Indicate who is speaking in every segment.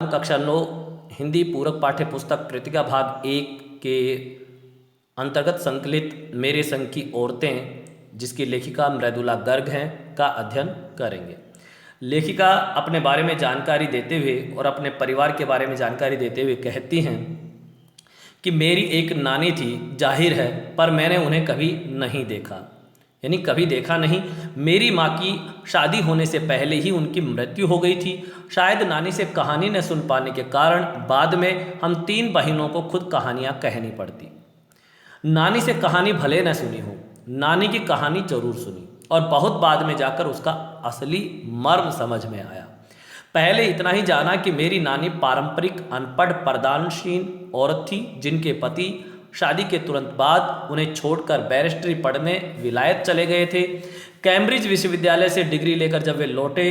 Speaker 1: कक्षा 9 हिंदी पूरक पाठ्य पुस्तक कृतिका भाग 1 के अंतर्गत संकलित मेरे संग की औरतें, जिसकी लेखिका मृदुला गर्ग हैं, का अध्ययन करेंगे। लेखिका अपने बारे में जानकारी देते हुए और अपने परिवार के बारे में जानकारी देते हुए कहती हैं कि मेरी एक नानी थी, जाहिर है, पर मैंने उन्हें कभी नहीं देखा, यानी कभी देखा नहीं। मेरी माँ की शादी होने से पहले ही उनकी मृत्यु हो गई थी। शायद नानी से कहानी न सुन पाने के कारण बाद में हम 3 बहनों को खुद कहानियाँ कहनी पड़ती। नानी से कहानी भले न सुनी हो, नानी की कहानी जरूर सुनी और बहुत बाद में जाकर उसका असली मर्म समझ में आया। पहले इतना ही जाना कि मेरी नानी पारंपरिक अनपढ़ पर्दानशीन औरत थी, जिनके पति शादी के तुरंत बाद उन्हें छोड़कर बैरिस्ट्री पढ़ने विलायत चले गए थे। कैम्ब्रिज विश्वविद्यालय से डिग्री लेकर जब वे लौटे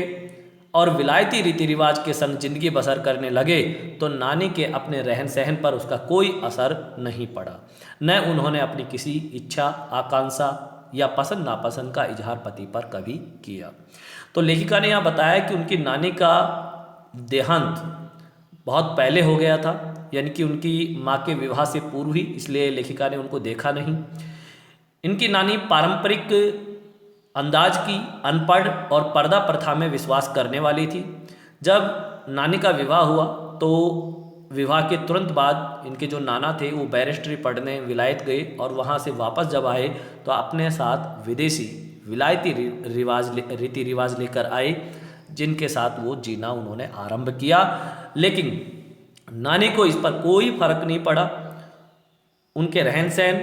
Speaker 1: और विलायती रीति रिवाज के संग जिंदगी बसर करने लगे तो नानी के अपने रहन सहन पर उसका कोई असर नहीं पड़ा। न उन्होंने अपनी किसी इच्छा, आकांक्षा या पसंद नापसंद का इजहार पति पर कभी किया। तो लेखिका ने यहाँ बताया कि उनकी नानी का देहांत बहुत पहले हो गया था, यानी कि उनकी माँ के विवाह से पूर्व ही, इसलिए लेखिका ने उनको देखा नहीं। इनकी नानी पारंपरिक अंदाज की, अनपढ़ और पर्दा प्रथा में विश्वास करने वाली थी। जब नानी का विवाह हुआ तो विवाह के तुरंत बाद इनके जो नाना थे वो बैरिस्ट्री पढ़ने विलायत गए और वहाँ से वापस जब आए तो अपने साथ विदेशी विलायती रीति रिवाज लेकर आए, जिनके साथ वो जीना उन्होंने आरंभ किया। लेकिन नानी को इस पर कोई फर्क नहीं पड़ा, उनके रहन सहन,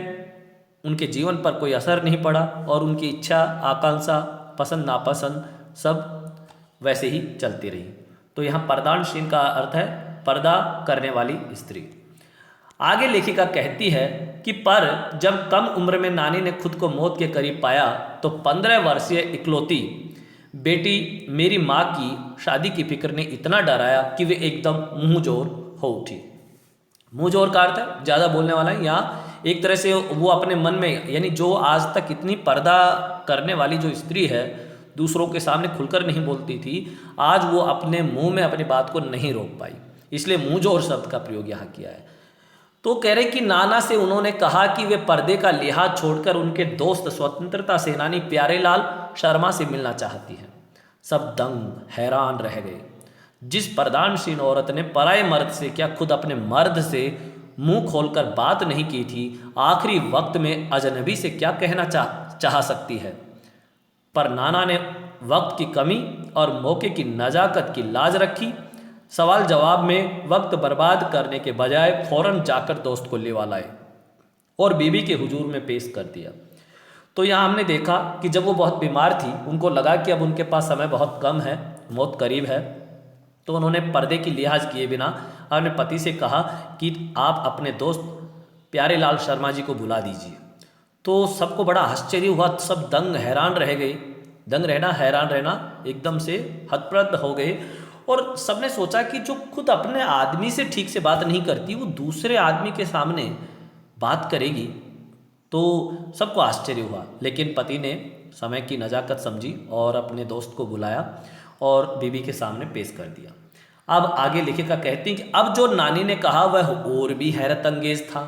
Speaker 1: उनके जीवन पर कोई असर नहीं पड़ा और उनकी इच्छा, आकांक्षा, पसंद नापसंद सब वैसे ही चलती रही। तो यहाँ पर्दानशीन का अर्थ है पर्दा करने वाली स्त्री। आगे लेखिका कहती है कि पर जब कम उम्र में नानी ने खुद को मौत के करीब पाया तो 15 वर्षीय इकलौती बेटी मेरी माँ की शादी की फिक्र ने इतना डराया कि वे एकदम मुंह जोर हो उठी। मुंह जोर का अर्थ है ज़्यादा बोलने वाला है। यहाँ एक तरह से वो अपने मन में, यानी जो आज तक इतनी पर्दा करने वाली जो स्त्री है, दूसरों के सामने खुलकर नहीं बोलती थी, आज वो अपने मुंह में अपनी बात को नहीं रोक पाई, इसलिए मुंह जोर शब्द का प्रयोग यहाँ किया है। तो कह रहे कि नाना से उन्होंने कहा कि वे पर्दे का लिहाज छोड़कर उनके दोस्त स्वतंत्रता सेनानी प्यारेलाल शर्मा से मिलना चाहती हैं। सब दंग हैरान रह गए। जिस पर्दानशीन औरत ने पराये मर्द से क्या खुद अपने मर्द से मुंह खोलकर बात नहीं की थी, आखिरी वक्त में अजनबी से क्या कहना चाह सकती है। पर नाना ने वक्त की कमी और मौके की नजाकत की लाज रखी। सवाल जवाब में वक्त बर्बाद करने के बजाय फौरन जाकर दोस्त को लेवा लाए और बीबी के हुजूर में पेश कर दिया। तो यहाँ हमने देखा कि जब वो बहुत बीमार थी, उनको लगा कि अब उनके पास समय बहुत कम है, मौत करीब है, तो उन्होंने पर्दे की लिहाज किए बिना अपने पति से कहा कि आप अपने दोस्त प्यारेलाल शर्मा जी को बुला दीजिए। तो सबको बड़ा आश्चर्य हुआ, सब दंग हैरान रह गए। दंग रहना, हैरान रहना, एकदम से हतप्रद हो गए और सबने सोचा कि जो खुद अपने आदमी से ठीक से बात नहीं करती, वो दूसरे आदमी के सामने बात करेगी। तो सबको आश्चर्य हुआ, लेकिन पति ने समय की नज़ाकत समझी और अपने दोस्त को बुलाया और बीबी के सामने पेश कर दिया। अब आगे लेखिका कहती हैं कि अब जो नानी ने कहा वह और भी हैरत अंगेज था।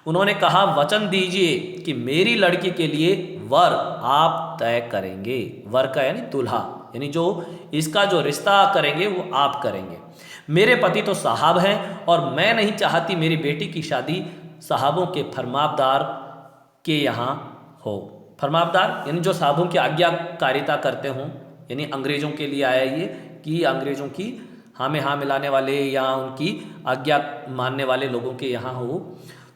Speaker 1: उन्होंने कहा, वचन दीजिए कि मेरी लड़की के लिए वर आप तय करेंगे। वर का यानी दूल्हा, यानी जो इसका जो रिश्ता करेंगे वो आप करेंगे। मेरे पति तो साहब हैं और मैं नहीं चाहती मेरी बेटी की शादी साहबों के फरमाबदार के यहाँ हो। फरमाबदार यानी जो साहबों की आज्ञाकारिता करते हों, यानी अंग्रेज़ों के लिए आया ये कि अंग्रेज़ों की हाँ में हाँ मिलाने वाले या उनकी आज्ञा मानने वाले लोगों के यहाँ हो।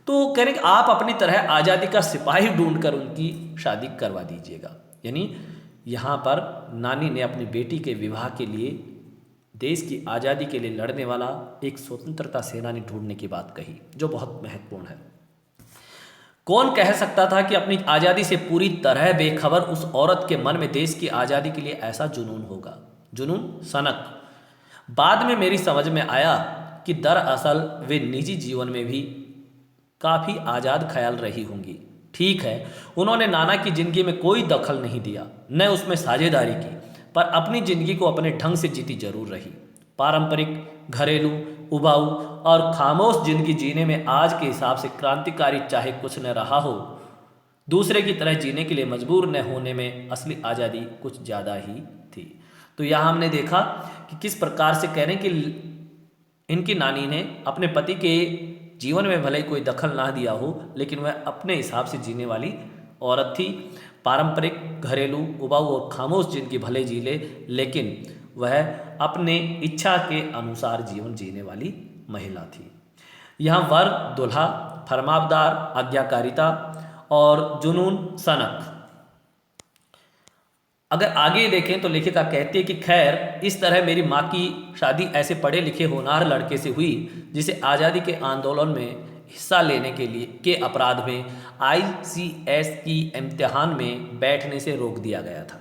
Speaker 1: तो कह रहे कि आप अपनी तरह आज़ादी का सिपाही ढूंढकर उनकी शादी करवा दीजिएगा। यानी यहाँ पर नानी ने अपनी बेटी के विवाह के लिए देश की आज़ादी के लिए लड़ने वाला एक स्वतंत्रता सेनानी ढूंढने की बात कही, जो बहुत महत्वपूर्ण है। कौन कह सकता था कि अपनी आज़ादी से पूरी तरह बेखबर उस औरत के मन में देश की आज़ादी के लिए ऐसा जुनून होगा। जुनून, सनक। बाद में मेरी समझ में आया कि दरअसल वे निजी जीवन में भी काफ़ी आज़ाद ख्याल रही होंगी। ठीक है, उन्होंने नाना की ज़िंदगी में कोई दखल नहीं दिया, न उसमें साझेदारी की, पर अपनी ज़िंदगी को अपने ढंग से जीती जरूर रही। पारंपरिक, घरेलू, उबाऊ और खामोश जिंदगी जीने में आज के हिसाब से क्रांतिकारी चाहे कुछ न रहा हो, दूसरे की तरह जीने के लिए मजबूर न होने में असली आज़ादी कुछ ज़्यादा ही थी। तो यहाँ हमने देखा कि किस प्रकार से कह रहे हैं कि इनकी नानी ने अपने पति के जीवन में भले ही कोई दखल ना दिया हो, लेकिन वह अपने हिसाब से जीने वाली औरत थी। पारंपरिक, घरेलू, उबाऊ और खामोश जिंदगी भले जी ले, लेकिन वह अपने इच्छा के अनुसार जीवन जीने वाली महिला थी। यहाँ वर, दुल्हा, फरमाबदार, आज्ञाकारिता और जुनून, सनक। अगर आगे देखें तो लेखिका कहती है कि खैर इस तरह मेरी माँ की शादी ऐसे पढ़े लिखे होनहार लड़के से हुई जिसे आज़ादी के आंदोलन में हिस्सा लेने के लिए के अपराध में ICS की इम्तिहान में बैठने से रोक दिया गया था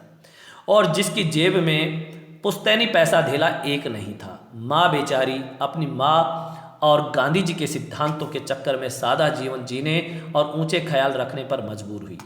Speaker 1: और जिसकी जेब में पुश्तैनी पैसा धेला एक नहीं था। माँ बेचारी अपनी माँ और गांधी जी के सिद्धांतों के चक्कर में सादा जीवन जीने और ऊंचे ख्याल रखने पर मजबूर हुई।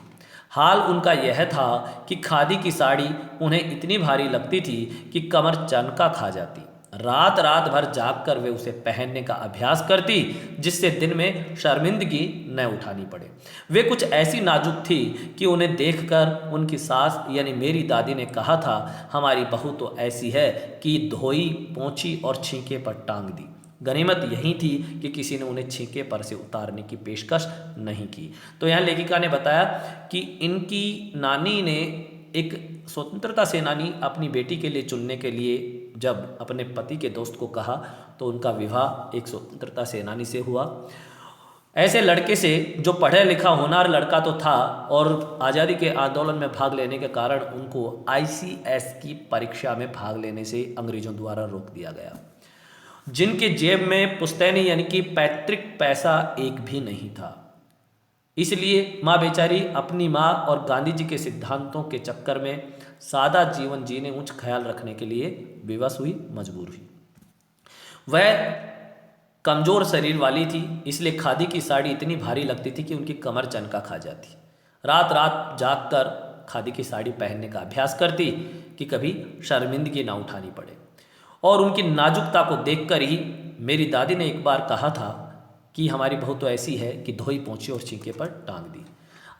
Speaker 1: हाल उनका यह था कि खादी की साड़ी उन्हें इतनी भारी लगती थी कि कमर चनका खा जाती। रात रात भर जागकर वे उसे पहनने का अभ्यास करती जिससे दिन में शर्मिंदगी न उठानी पड़े। वे कुछ ऐसी नाजुक थी कि उन्हें देखकर उनकी सास यानी मेरी दादी ने कहा था, हमारी बहू तो ऐसी है कि धोई, पोंछी और छींके पर टांग दी। गनीमत यही थी कि किसी ने उन्हें छींके पर से उतारने की पेशकश नहीं की। तो यहाँ लेखिका ने बताया कि इनकी नानी ने एक स्वतंत्रता सेनानी अपनी बेटी के लिए चुनने के लिए जब अपने पति के दोस्त को कहा तो उनका विवाह एक स्वतंत्रता सेनानी से हुआ। ऐसे लड़के से जो पढ़ा लिखा होनहार लड़का तो था और आज़ादी के आंदोलन में भाग लेने के कारण उनको ICS की परीक्षा में भाग लेने से अंग्रेजों द्वारा रोक दिया गया, जिनके जेब में पुश्तैनी यानी कि पैतृक पैसा एक भी नहीं था। इसलिए माँ बेचारी अपनी माँ और गांधी जी के सिद्धांतों के चक्कर में सादा जीवन जीने, उच्च ख्याल रखने के लिए विवश हुई, मजबूर हुई। वह कमजोर शरीर वाली थी, इसलिए खादी की साड़ी इतनी भारी लगती थी कि उनकी कमर चनका खा जाती। रात रात जागकर खादी की साड़ी पहनने का अभ्यास करती कि कभी शर्मिंदगी ना उठानी पड़े। और उनकी नाजुकता को देखकर ही मेरी दादी ने एक बार कहा था कि हमारी बहू तो ऐसी है कि धोई, पोंछी और छींके पर टांग दी।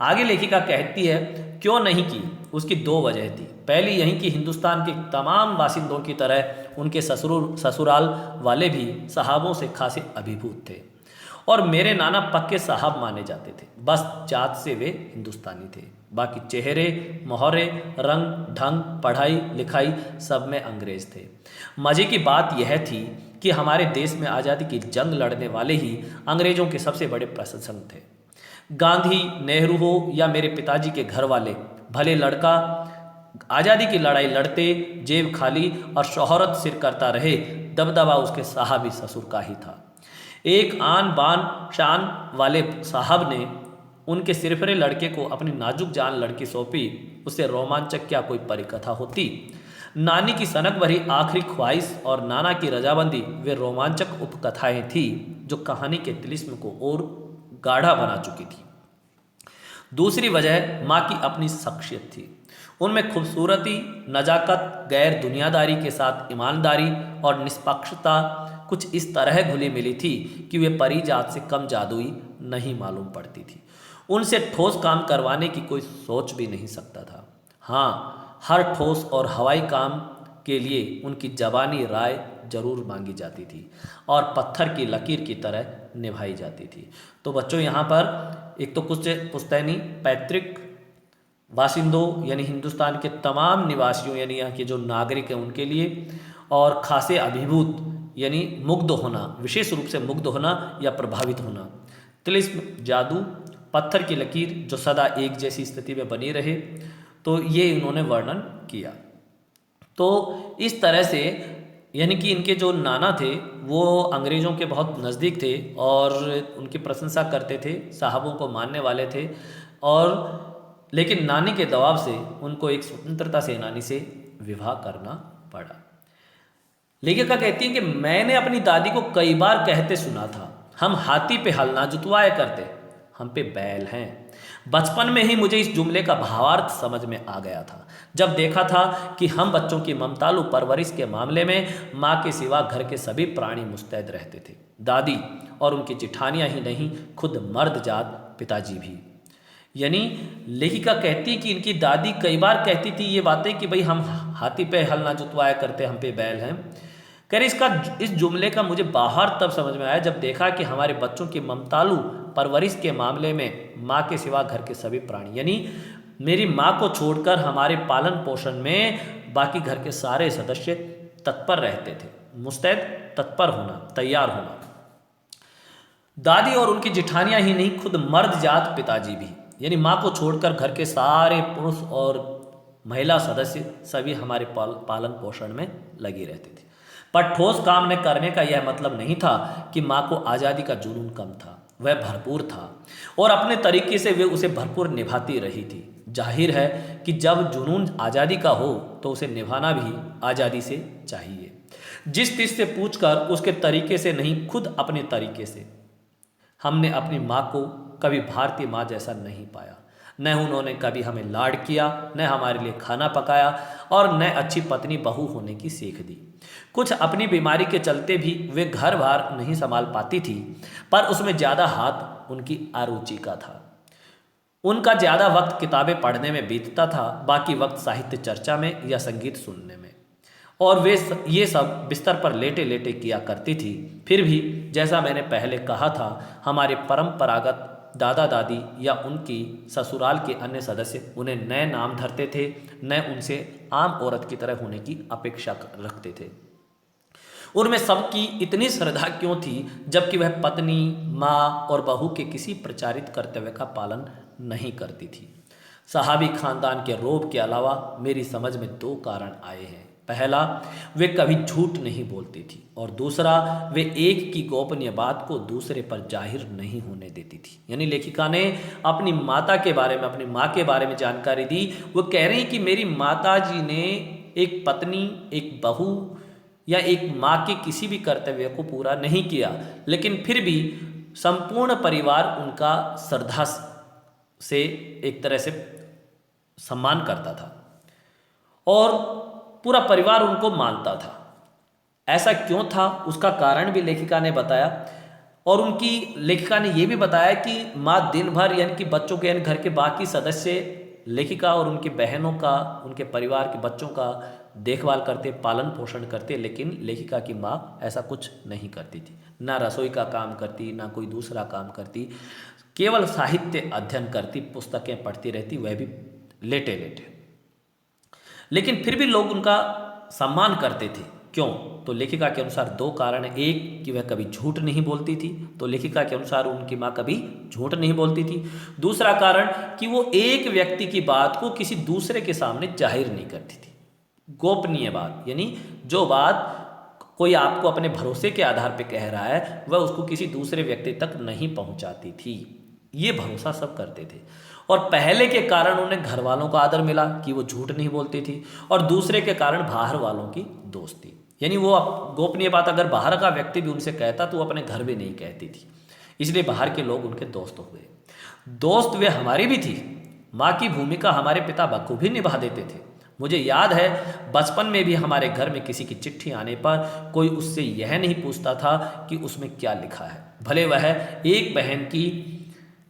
Speaker 1: आगे लेखिका कहती है क्यों नहीं की, उसकी दो वजह थी। पहली यही कि हिंदुस्तान के तमाम बासिंदों की तरह उनके ससुराल वाले भी साहबों से खासे अभिभूत थे और मेरे नाना पक्के साहब माने जाते थे। बस जात से वे हिंदुस्तानी थे, बाकी चेहरे, मोहरे, रंग ढंग, पढ़ाई लिखाई सब में अंग्रेज थे। मजे की बात यह थी कि हमारे देश में आज़ादी की जंग लड़ने वाले ही अंग्रेजों के सबसे बड़े प्रशंसक थे। गांधी, नेहरू हो या मेरे पिताजी के घर वाले, भले लड़का आज़ादी की लड़ाई लड़ते जेब खाली और शोहरत सिर करता रहे, दबदबा उसके साहबी ससुर का ही था। एक आन बान शान वाले साहब ने उनके सिरफरे लड़के को अपनी नाजुक जान लड़की सौंपी। उससे रोमांचक क्या कोई परिकथा होती। नानी की सनक भरी आखिरी ख्वाहिश और नाना की रजाबंदी वे रोमांचक उपकथाएं थी जो कहानी के तिलिस्म को और गाढ़ा बना चुकी थी। दूसरी वजह माँ की अपनी शख्सियत थी। उनमें खूबसूरती, नजाकत, गैर दुनियादारी के साथ ईमानदारी और निष्पक्षता कुछ इस तरह घुली मिली थी कि वे परी जात से कम जादुई नहीं मालूम पड़ती थी। उनसे ठोस काम करवाने की कोई सोच भी नहीं सकता था। हाँ, हर ठोस और हवाई काम के लिए उनकी जबानी राय जरूर मांगी जाती थी और पत्थर की लकीर की तरह निभाई जाती थी। तो बच्चों यहाँ पर एक तो कुछ पुश्तैनी पैतृक बासिंदों यानी हिंदुस्तान के तमाम निवासियों यानी यहाँ के जो नागरिक हैं उनके लिए, और खासे अभिभूत यानी मुग्ध होना, विशेष रूप से मुग्ध होना या प्रभावित होना, तिलिस्म, जादू, पत्थर की लकीर जो सदा एक जैसी स्थिति में बनी रहे, तो ये इन्होंने वर्णन किया। तो इस तरह से यानी कि इनके जो नाना थे वो अंग्रेज़ों के बहुत नज़दीक थे और उनकी प्रशंसा करते थे, साहबों को मानने वाले थे, और लेकिन नानी के दबाव से उनको एक स्वतंत्रता सेनानी से विवाह करना पड़ा। लेखिका कहती है कि मैंने अपनी दादी को कई बार कहते सुना था, हम हाथी पे हल ना जुतवाया करते, हम पे बैल हैं। बचपन में ही मुझे इस जुमले का भावार्थ समझ में आ गया था, जब देखा था कि हम बच्चों की ममतालु परवरिश के मामले में माँ के सिवा घर के सभी प्राणी मुस्तैद रहते थे। दादी और उनकी जिठानियाँ ही नहीं, खुद मर्द जात पिताजी भी। यानी लेखिका कहती कि इनकी दादी कई बार कहती थी ये बातें कि भाई हम हाथी पे हल ना जुतवाया करते, हम पे बैल हैं। कह रहे इस जुमले का मुझे बाहर तब समझ में आया जब देखा कि हमारे बच्चों की ममतालु परवरिश के मामले में माँ के सिवा घर के सभी प्राणी, यानी मेरी माँ को छोड़कर हमारे पालन पोषण में बाकी घर के सारे सदस्य तत्पर रहते थे। मुस्तैद, तत्पर होना, तैयार होना। दादी और उनकी जिठानियाँ ही नहीं, खुद मर्द जात पिताजी भी, यानी माँ को छोड़कर घर के सारे पुरुष और महिला सदस्य सभी हमारे पालन पोषण में लगे रहते थे। पर ठोस काम न करने का यह मतलब नहीं था कि माँ को आज़ादी का जुनून कम था, वह भरपूर था और अपने तरीके से वे उसे भरपूर निभाती रही थी। जाहिर है कि जब जुनून आज़ादी का हो तो उसे निभाना भी आज़ादी से चाहिए। जिस चीज़ से पूछकर उसके तरीके से नहीं, खुद अपने तरीके से। हमने अपनी माँ को कभी भारतीय माँ जैसा नहीं पाया, न उन्होंने कभी हमें लाड किया, न हमारे लिए खाना पकाया और न अच्छी पत्नी बहू होने की सीख दी। कुछ अपनी बीमारी के चलते भी वे घर बार नहीं संभाल पाती थी, पर उसमें ज़्यादा हाथ उनकी अरुचि का था। उनका ज़्यादा वक्त किताबें पढ़ने में बीतता था, बाकी वक्त साहित्य चर्चा में या संगीत सुनने में, और वे ये सब बिस्तर पर लेटे लेटे किया करती थी। फिर भी जैसा मैंने पहले कहा था, हमारे परंपरागत दादा दादी या उनकी ससुराल के अन्य सदस्य उन्हें नए नाम धरते थे, न उनसे आम औरत की तरह होने की अपेक्षा रखते थे। उनमें सबकी इतनी श्रद्धा क्यों थी, जबकि वह पत्नी, माँ और बहू के किसी प्रचारित कर्तव्य का पालन नहीं करती थी। सहाबी खानदान के रोब के अलावा मेरी समझ में दो कारण आए हैं। पहला, वे कभी झूठ नहीं बोलती थी, और दूसरा, वे एक की गोपनीय बात को दूसरे पर जाहिर नहीं होने देती थी। यानी लेखिका ने अपनी माता के बारे में, अपनी माँ के बारे में जानकारी दी। वो कह रही कि मेरी माता जी ने एक पत्नी, एक बहू या एक माँ के किसी भी कर्तव्य को पूरा नहीं किया, लेकिन फिर भी संपूर्ण परिवार उनका श्रद्धा से एक तरह से सम्मान करता था और पूरा परिवार उनको मानता था। ऐसा क्यों था, उसका कारण भी लेखिका ने बताया। और उनकी लेखिका ने यह भी बताया कि माँ दिन भर, यानी कि बच्चों के, यानी घर के बाकी सदस्य लेखिका और उनकी बहनों का, उनके परिवार के बच्चों का देखभाल करते, पालन पोषण करते, लेकिन लेखिका की माँ ऐसा कुछ नहीं करती थी। ना रसोई का काम करती, ना कोई दूसरा काम करती, केवल साहित्य अध्ययन करती, पुस्तकें पढ़ती रहती, वह भी लेटे लेटे। लेकिन फिर भी लोग उनका सम्मान करते थे। क्यों? तो लेखिका के अनुसार दो कारण हैं। एक, कि वह कभी झूठ नहीं बोलती थी, तो लेखिका के अनुसार उनकी माँ कभी झूठ नहीं बोलती थी। दूसरा कारण, कि वो एक व्यक्ति की बात को किसी दूसरे के सामने जाहिर नहीं करती थी। गोपनीय बात, यानी जो बात कोई आपको अपने भरोसे के आधार पर कह रहा है, वह उसको किसी दूसरे व्यक्ति तक नहीं पहुँचाती थी। ये भरोसा सब करते थे। और पहले के कारण उन्हें घर वालों का आदर मिला कि वो झूठ नहीं बोलती थी, और दूसरे के कारण बाहर वालों की दोस्ती, यानी वो गोपनीय बात अगर बाहर का व्यक्ति भी उनसे कहता तो वो अपने घर भी नहीं कहती थी, इसलिए बाहर के लोग उनके दोस्त हुए। दोस्त वे हमारी भी थी। माँ की भूमिका हमारे पिता बखूबी निभा देते थे। मुझे याद है बचपन में भी हमारे घर में किसी की चिट्ठी आने पर कोई उससे यह नहीं पूछता था कि उसमें क्या लिखा है, भले वह एक बहन की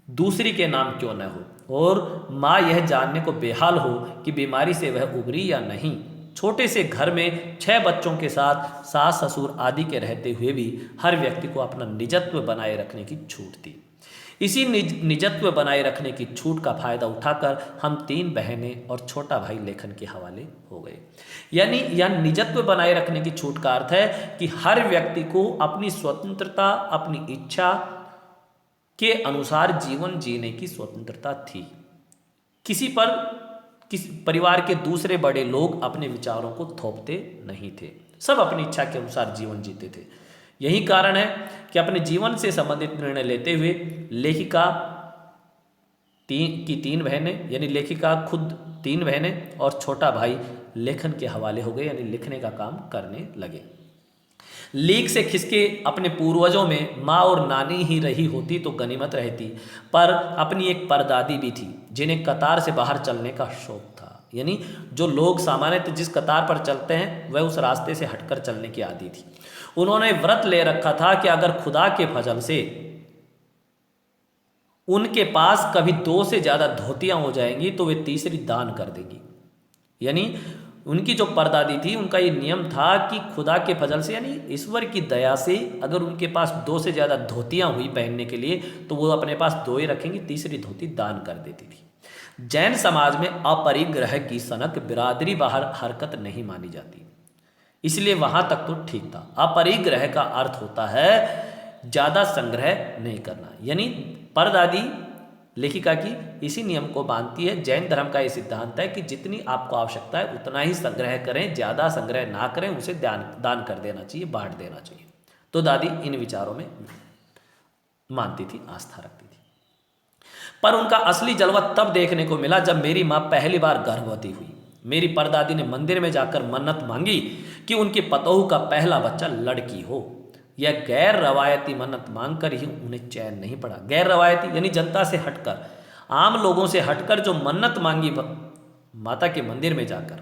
Speaker 1: दूसरी के नाम क्यों न हो, और माँ यह जानने को बेहाल हो कि बीमारी से वह उबरी या नहीं। छोटे से घर में 6 बच्चों के साथ सास ससुर आदि के रहते हुए भी हर व्यक्ति को अपना निजत्व बनाए रखने की छूट थी। इसी निजत्व बनाए रखने की छूट का फायदा उठाकर हम 3 बहनें और छोटा भाई लेखन के हवाले हो गए। यानी यह निजत्व बनाए रखने की छूट का अर्थ है कि हर व्यक्ति को अपनी स्वतंत्रता, अपनी इच्छा के अनुसार जीवन जीने की स्वतंत्रता थी। किसी परिवार के दूसरे बड़े लोग अपने विचारों को थोपते नहीं थे, सब अपनी इच्छा के अनुसार जीवन जीते थे। यही कारण है कि अपने जीवन से संबंधित निर्णय लेते हुए लेखिका की 3 बहनें, यानी लेखिका खुद 3 बहनें और छोटा भाई लेखन के हवाले हो गए, यानी लिखने का काम करने लगे। लीक से खिसके अपने पूर्वजों में माँ और नानी ही रही होती तो गनीमत रहती, पर अपनी एक परदादी भी थी जिन्हें कतार से बाहर चलने का शौक था। यानी जो लोग सामान्यतः जिस कतार पर चलते हैं वह उस रास्ते से हटकर चलने की आदी थी। उन्होंने व्रत ले रखा था कि अगर खुदा के फजल से उनके पास कभी 2 से ज़्यादा धोतियां हो जाएंगी तो वे तीसरी दान कर देंगी। यानी उनकी जो परदादी थी उनका ये नियम था कि खुदा के फजल से यानी ईश्वर की दया से अगर उनके पास 2 से ज़्यादा धोतियां हुई पहनने के लिए तो वो अपने पास 2 ही रखेंगी, तीसरी धोती दान कर देती थी। जैन समाज में अपरिग्रह की सनक बिरादरी बाहर हरकत नहीं मानी जाती, इसलिए वहां तक तो ठीक था। अपरिग्रह का अर्थ होता है ज़्यादा संग्रह नहीं करना। यानी परदादी लेखिका की इसी नियम को मानती है। जैन धर्म का ये सिद्धांत है कि जितनी आपको आवश्यकता है उतना ही संग्रह करें, ज़्यादा संग्रह ना करें, उसे दान कर देना चाहिए, बांट देना चाहिए। तो दादी इन विचारों में मानती थी, आस्था रखती थी। पर उनका असली जलवा तब देखने को मिला जब मेरी माँ पहली बार गर्भवती हुई। मेरी परदादी ने मंदिर में जाकर मन्नत मांगी कि उनके पतोहू का पहला बच्चा लड़की हो। यह गैर रवायती मन्नत मांगकर ही उन्हें चैन नहीं पड़ा। गैर रवायती यानी जनता से हटकर, आम लोगों से हटकर जो मन्नत मांगी माता के मंदिर में जाकर,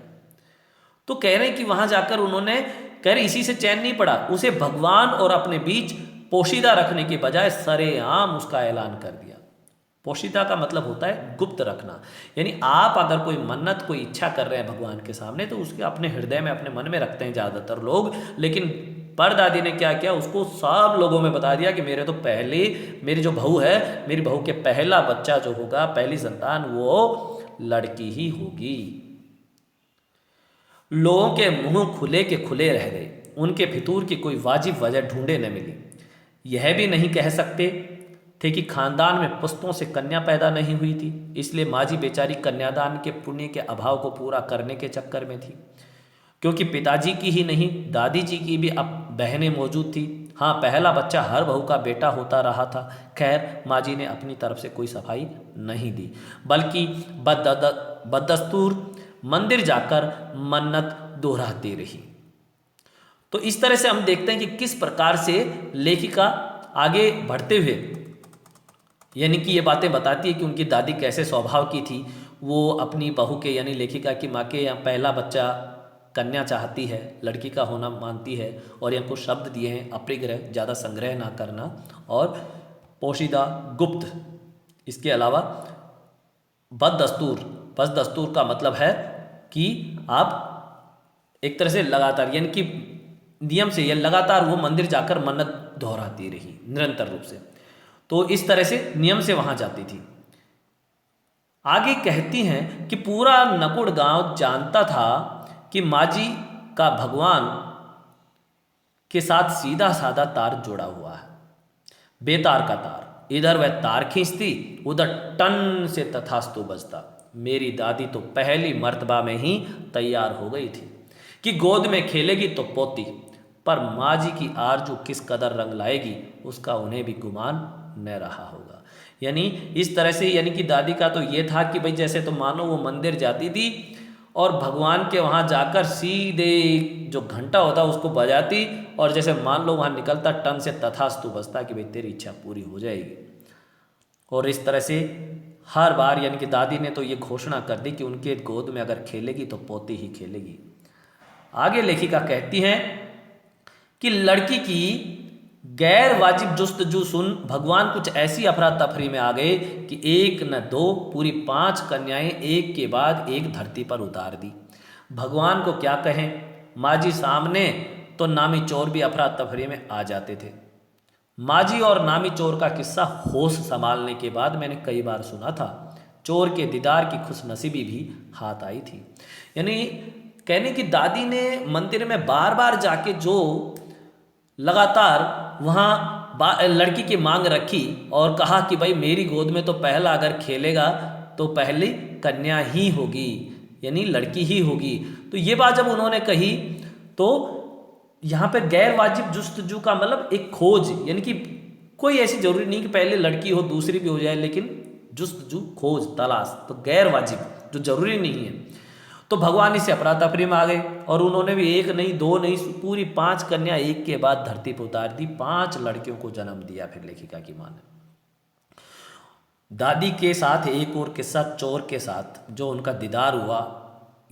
Speaker 1: तो कह रहे हैं कि वहां जाकर उन्होंने कह रहे इसी से चैन नहीं पड़ा, उसे भगवान और अपने बीच पोशीदा रखने के बजाय सरेआम उसका ऐलान कर दिया। पोशीदा का मतलब होता है गुप्त रखना। यानी आप अगर कोई मन्नत, कोई इच्छा कर रहे हैं भगवान के सामने तो उसके अपने हृदय में, अपने मन में रखते हैं ज़्यादातर लोग, लेकिन परदादी ने क्या किया, उसको सब लोगों में बता दिया कि मेरी जो बहू है, मेरी बहू के पहला बच्चा जो होगा, पहली संतान, वो लड़की ही होगी। लोगों के मुंह खुले के खुले रह गए। उनके फितूर की कोई वाजिब वजह ढूंढे न मिली। यह भी नहीं कह सकते थे कि खानदान में पुस्तों से कन्या पैदा नहीं हुई थी, इसलिए माजी बेचारी कन्यादान के पुण्य के अभाव को पूरा करने के चक्कर में थी। क्योंकि पिताजी की ही नहीं, दादी जी की भी अब बहनें मौजूद थी। हाँ, पहला बच्चा हर बहू का बेटा होता रहा था। खैर, माँ जी ने अपनी तरफ से कोई सफाई नहीं दी, बल्कि बददस्तूर मंदिर जाकर मन्नत दोहराती रही। तो इस तरह से हम देखते हैं कि किस प्रकार से लेखिका आगे बढ़ते हुए यानी कि ये बातें बताती है कि उनकी दादी कैसे स्वभाव की थी। वो अपनी बहू के यानी लेखिका की माँ के यहाँ पहला बच्चा कन्या चाहती है, लड़की का होना मानती है, और यहाँ कुछ शब्द दिए हैं, अपरिग्रह, ज़्यादा संग्रह ना करना, और पोशीदा, गुप्त। इसके अलावा बददस्तूर का मतलब है कि आप एक तरह से लगातार यानी कि नियम से या लगातार वो मंदिर जाकर मन्नत दोहराती रही निरंतर रूप से। तो इस तरह से नियम से वहां जाती थी। आगे कहती हैं कि पूरा नकुड़ गांव जानता था कि माजी का भगवान के साथ सीधा साधा तार जुड़ा हुआ है, बेतार का तार। इधर वह तार खींचती, उधर टन से तथास्तु बजता। मेरी दादी तो पहली मर्तबा में ही तैयार हो गई थी कि गोद में खेलेगी तो पोती, पर माँ जी की आरजू किस कदर रंग लाएगी उसका उन्हें भी गुमान न रहा होगा। यानी इस तरह से, यानी कि दादी का तो ये था कि भाई जैसे तो मानो वो मंदिर जाती थी और भगवान के वहाँ जाकर सीधे जो घंटा होता उसको बजाती, और जैसे मान लो वहाँ निकलता टन से तथास्तु बजता कि भाई तेरी इच्छा पूरी हो जाएगी। और इस तरह से हर बार यानी कि दादी ने तो ये घोषणा कर दी कि उनके गोद में अगर खेलेगी तो पोती ही खेलेगी। आगे लेखिका कहती हैं कि लड़की की गैर वाजिब जुस्तजू सुन भगवान कुछ ऐसी अफरा तफरी में आ गए कि एक न दो पूरी 5 कन्याएं एक के बाद एक धरती पर उतार दी। भगवान को क्या कहें, माजी सामने तो नामी चोर भी अफरा तफरी में आ जाते थे। माजी और नामी चोर का किस्सा होश संभालने के बाद मैंने कई बार सुना था। चोर के दीदार की खुशनसीबी भी हाथ आई थी। यानी कहने की दादी ने मंदिर में बार बार जाके जो लगातार वहाँ लड़की की मांग रखी और कहा कि भाई मेरी गोद में तो पहला अगर खेलेगा तो पहली कन्या ही होगी, यानी लड़की ही होगी। तो ये बात जब उन्होंने कही तो यहाँ पे गैर वाजिब जुस्तजू का मतलब एक खोज, यानी कि कोई ऐसी जरूरी नहीं कि पहले लड़की हो दूसरी भी हो जाए, लेकिन जुस्तजू खोज तलाश, तो गैर वाजिब जो जरूरी नहीं है। तो भगवान इसे अफरा-तफरी में आ गए और उन्होंने भी एक नहीं दो नहीं पूरी 5 कन्या एक के बाद धरती पर उतार दी, 5 लड़कियों को जन्म दिया। फिर लेखिका की मां ने दादी के साथ एक और किस्सा चोर के साथ जो उनका दीदार हुआ,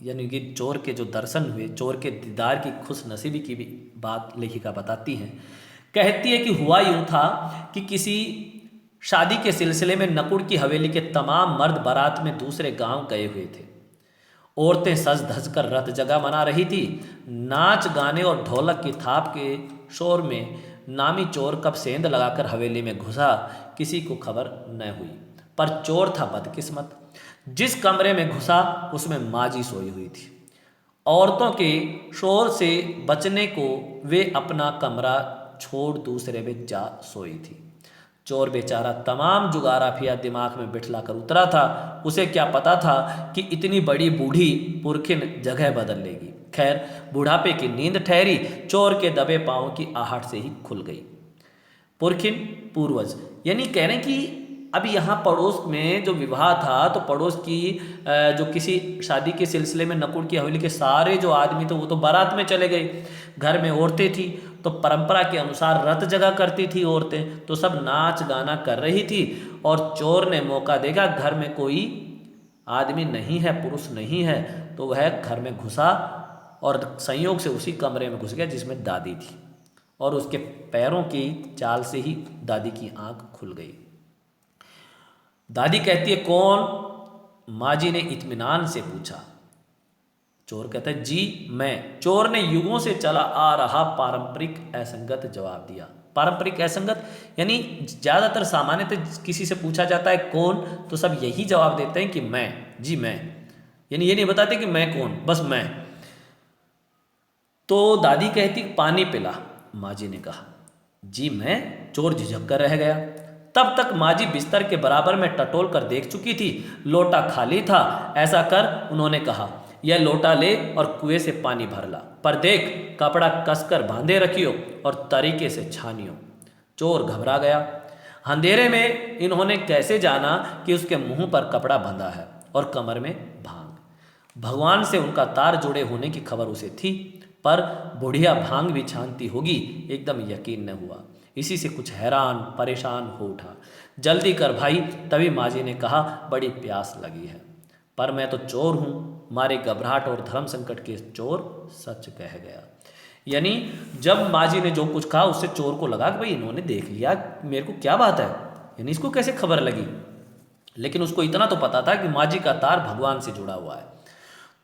Speaker 1: यानी कि चोर के जो दर्शन हुए, चोर के दीदार की खुश नसीबी की भी बात लेखिका बताती हैं। कहती है कि हुआ यूं था कि किसी शादी के सिलसिले में नकुड़ की हवेली के तमाम मर्द बारात में दूसरे गांव गए हुए थे। औरतें सज धज कर रत जगह मना रही थी। नाच गाने और ढोलक की थाप के शोर में नामी चोर कब सेंध लगाकर हवेली में घुसा किसी को खबर न हुई। पर चोर था बदकिस्मत, जिस कमरे में घुसा उसमें माजी सोई हुई थी। औरतों के शोर से बचने को वे अपना कमरा छोड़ दूसरे में जा सोई थी। चोर बेचारा तमाम जुगाराफिया दिमाग में बिठला कर उतरा था। उसे क्या पता था कि इतनी बड़ी बूढ़ी पुरखिन जगह बदल लेगी। खैर, बुढ़ापे की नींद ठहरी, चोर के दबे पांव की आहट से ही खुल गई। पुरखिन पूर्वज, यानी कह रहे हैं कि अभी यहाँ पड़ोस में जो विवाह था तो पड़ोस की जो किसी शादी के सिलसिले में नकुड़ की हवेली के सारे जो आदमी थे वो तो बारात में चले गए। घर में औरतें थी तो परंपरा के अनुसार रत जगह करती थी औरतें, तो सब नाच गाना कर रही थी और चोर ने मौका देखा घर में कोई आदमी नहीं है, पुरुष नहीं है, तो वह घर में घुसा और संयोग से उसी कमरे में घुस गया जिसमें दादी थी और उसके पैरों की चाल से ही दादी की आंख खुल गई। दादी कहती है कौन? माजी ने इत्मीनान से पूछा। चोर कहता है जी मैं। चोर ने युगों से चला आ रहा पारंपरिक असंगत जवाब दिया। पारंपरिक असंगत यानी ज्यादातर सामान्यतः किसी से पूछा जाता है कौन, तो सब यही जवाब देते हैं कि मैं, जी मैं, यानी ये नहीं बताते कि मैं कौन, बस मैं। तो दादी कहती पानी पिला। माजी ने कहा जी मैं। चोर झिझक कर रह गया। तब तक माजी बिस्तर के बराबर में टटोल कर देख चुकी थी। लोटा खाली था। ऐसा कर उन्होंने कहा यह लोटा ले और कुएं से पानी भर ला, पर देख कपड़ा कसकर बांधे रखियो और तरीके से छानियो। चोर घबरा गया। अंधेरे में इन्होंने कैसे जाना कि उसके मुंह पर कपड़ा बंधा है और कमर में भांग। भगवान से उनका तार जुड़े होने की खबर उसे थी, पर बुढ़िया भांग भी छानती होगी एकदम यकीन न हुआ। इसी से कुछ हैरान परेशान हो उठा। जल्दी कर भाई। तभी माजी ने कहा बड़ी प्यास लगी है। पर मैं तो चोर हूँ। मारे घबराहट और धर्म संकट के चोर सच कह गया। यानी जब माजी ने जो कुछ कहा उससे चोर को लगा कि भाई इन्होंने देख लिया, मेरे को क्या बात है, यानी इसको कैसे खबर लगी। लेकिन उसको इतना तो पता था कि माजी का तार भगवान से जुड़ा हुआ है।